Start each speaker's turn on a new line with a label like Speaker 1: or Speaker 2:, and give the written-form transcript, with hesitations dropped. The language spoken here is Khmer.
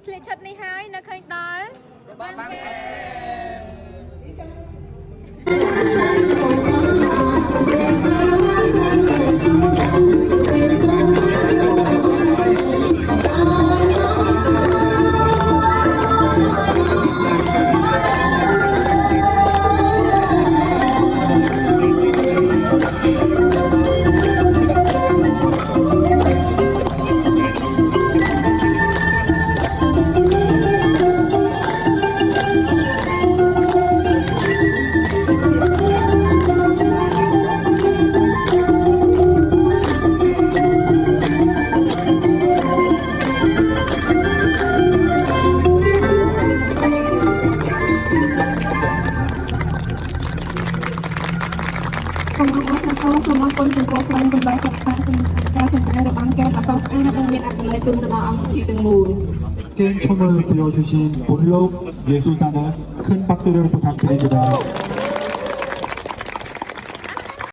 Speaker 1: ស្លៀកឈុតនេះហើយនៅឃើញដល់បានទេសូមអរគុណចំពោះក្រុមកម្លាំងសិក្សាការសម្ដែងរបស់អង្គការអបអរសាទរនិងមានអត្ថន័យទូស្ដារអង្គភាពទាំងមូល
Speaker 2: 게임 춤을 보여주신 본록 예술단은 큰 박수를 부탁드립니다.